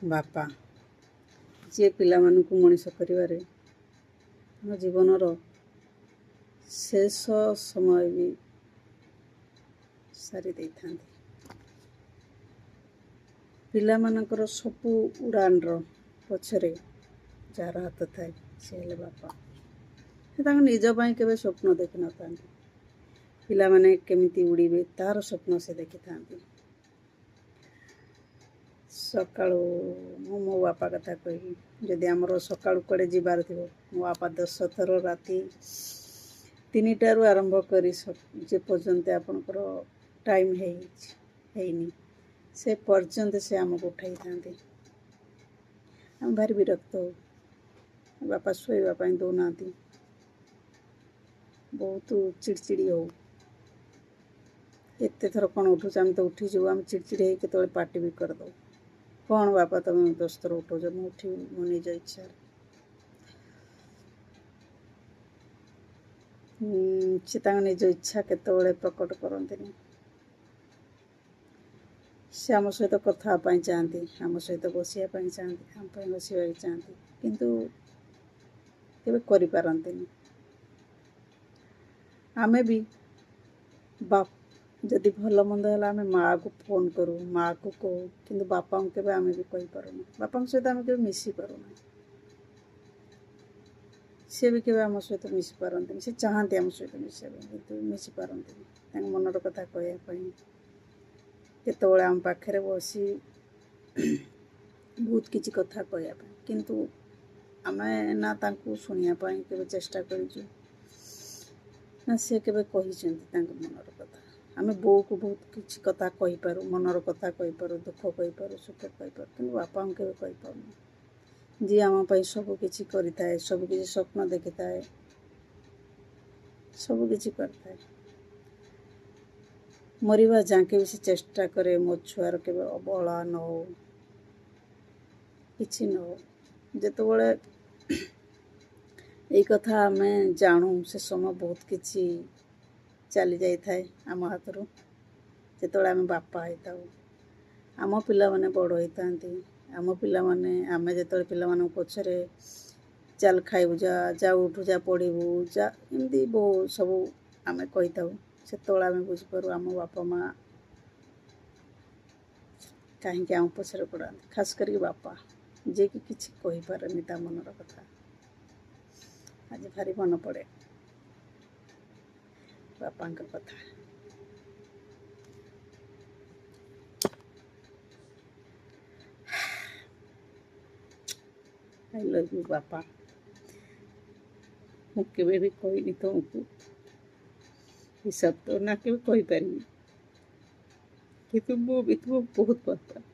ବାପା ଯିଏ ପିଲାମାନଙ୍କୁ ମଣିଷ କରିବାରେ ଆମ ଜୀବନର ଶେଷ ସମୟ ବି ସାରି ଦେଇଥାନ୍ତି। ପିଲାମାନଙ୍କର ସବୁ ଉଡ଼ାନର ପଛରେ ଯାହାର ହାତ ଥାଏ ସେ ହେଲେ ବାପା। ସେ ତାଙ୍କ ନିଜ ପାଇଁ କେବେ ସ୍ୱପ୍ନ ଦେଖିନଥାନ୍ତି। ପିଲାମାନେ କେମିତି ଉଡ଼ିବେ ତାର ସ୍ୱପ୍ନ ସେ ଦେଖିଥାନ୍ତି। ସକାଳୁ ମୁଁ ମୋ ବାପା କଥା କହିବି, ଯଦି ଆମର ସକାଳୁ କୁଆଡ଼େ ଯିବାର ଥିବ, ମୋ ବାପା 10 ଥର ରାତି 3ଟାରୁ ଆରମ୍ଭ କରି ଯେ ପର୍ଯ୍ୟନ୍ତ ଆପଣଙ୍କର ଟାଇମ୍ ହେଇନି ସେ ପର୍ଯ୍ୟନ୍ତ ସେ ଆମକୁ ଉଠାଇଥାନ୍ତି। ଆମେ ଭାରି ବିରକ୍ତ ହଉ, ବାପା ଶୋଇବା ପାଇଁ ଦେଉନାହାନ୍ତି, ବହୁତ ଚିଡ଼ଚିଡ଼ି ହଉ। ଏତେ ଥର କ'ଣ ଉଠୁଛୁ, ଆମେ ତ ଉଠିଯିବୁ, ଆମେ ଚିଡ଼ଚିଡ଼ି ହେଇ କେତେବେଳେ ପାଟି ବି କରିଦେଉ। କ'ଣ ବାପା ତୁମେ 10 ଥର ଉଠଉଛ, ମୁଁ ଉଠିବି ମୋ ନିଜ ଇଚ୍ଛାରେ। ସେ ତାଙ୍କ ନିଜ ଇଚ୍ଛା କେତେବେଳେ ପ୍ରକଟ କରନ୍ତିନି। ସେ ଆମ ସହିତ କଥା ହେବା ପାଇଁ ଚାହାନ୍ତି, ଆମ ସହିତ ବସିବା ପାଇଁ ଚାହାନ୍ତି, ଆମ ପାଇଁ ବସିବାକୁ ଚାହାନ୍ତି, କିନ୍ତୁ କେବେ କରିପାରନ୍ତିନି। ଆମେ ବି ଯଦି ଭଲ ମନ୍ଦ ହେଲା ଆମେ ମାଆକୁ ଫୋନ୍ କରୁ, ମାଆକୁ କହୁ, କିନ୍ତୁ ବାପାଙ୍କୁ କେବେ ଆମେ ବି କହିପାରୁନୁ। ବାପାଙ୍କ ସହିତ ଆମେ କେବେ ମିଶିପାରୁନା। ସେ ବି କେବେ ଆମ ସହିତ ମିଶିପାରନ୍ତିନି। ସେ ଚାହାନ୍ତି ଆମ ସହିତ ମିଶିବା ପାଇଁ, କିନ୍ତୁ ମିଶିପାରନ୍ତିନି ତାଙ୍କ ମନର କଥା କହିବା ପାଇଁ। କେତେବେଳେ ଆମ ପାଖରେ ବସି ବହୁତ କିଛି କଥା କହିବା ପାଇଁ, କିନ୍ତୁ ଆମେ ନା ତାଙ୍କୁ ଶୁଣିବା ପାଇଁ କେବେ ଚେଷ୍ଟା କରିଛୁ, ନା ସେ କେବେ କହିଛନ୍ତି ତାଙ୍କ ମନର କଥା। ଆମେ ବୋଉକୁ ବହୁତ କିଛି କଥା କହିପାରୁ, ମନର କଥା କହିପାରୁ, ଦୁଃଖ କହିପାରୁ, ସୁଖ କହିପାରୁ, କିନ୍ତୁ ବାପାଙ୍କୁ କେବେ କହିପାରୁନୁ। ଯିଏ ଆମ ପାଇଁ ସବୁ କିଛି କରିଥାଏ, ସବୁ କିଛି ସ୍ୱପ୍ନ ଦେଖିଥାଏ, ସବୁ କିଛି କରିଥାଏ। ମରିବା ଯାକେ ବି ସେ ଚେଷ୍ଟା କରେ ମୋ ଛୁଆର କେବେ ଅବହେଳା ନ ହଉ, କିଛି ନ ହଉ। ଯେତେବେଳେ ଏଇ କଥା ଆମେ ଜାଣୁ, ସେ ସମୟ ବହୁତ କିଛି ଚାଲି ଯାଇଥାଏ ଆମ ହାତରୁ। ଯେତେବେଳେ ଆମେ ବାପା ହେଇଥାଉ, ଆମ ପିଲାମାନେ ବଡ଼ ହେଇଥାନ୍ତି, ଆମ ପିଲାମାନେ, ଆମେ ଯେତେବେଳେ ପିଲାମାନଙ୍କ ପଛରେ ଚାଲ ଖାଇବୁ ଯା ଉଠୁ ଯା ପଢ଼ିବୁ ଯା, ଏମିତି ସବୁ ଆମେ କହିଥାଉ, ସେତେବେଳେ ଆମେ ବୁଝିପାରୁ ଆମ ବାପା ମାଆ କାହିଁକି ଆମ ପଛରେ ପଡ଼ାନ୍ତି। ଖାସ୍ କରିକି ବାପା, ଯିଏକି କିଛି କହିପାରେନି ତା ମନର କଥା। ଆଜି ଭାରି ମନେ ପଡ଼େ ବାପାଙ୍କ କଥା। ଆଇ ଲଭ୍ ୟୁ ବାପା। ମୁଁ କେବେ ବି କହିନି ତୁମକୁ ଏ ଶବ୍ଦ, ନା କେବେ କହିପାରିନି, କିନ୍ତୁ ମୁଁ ବି ତୁମକୁ ବହୁତ ଭଲ ପାଏ।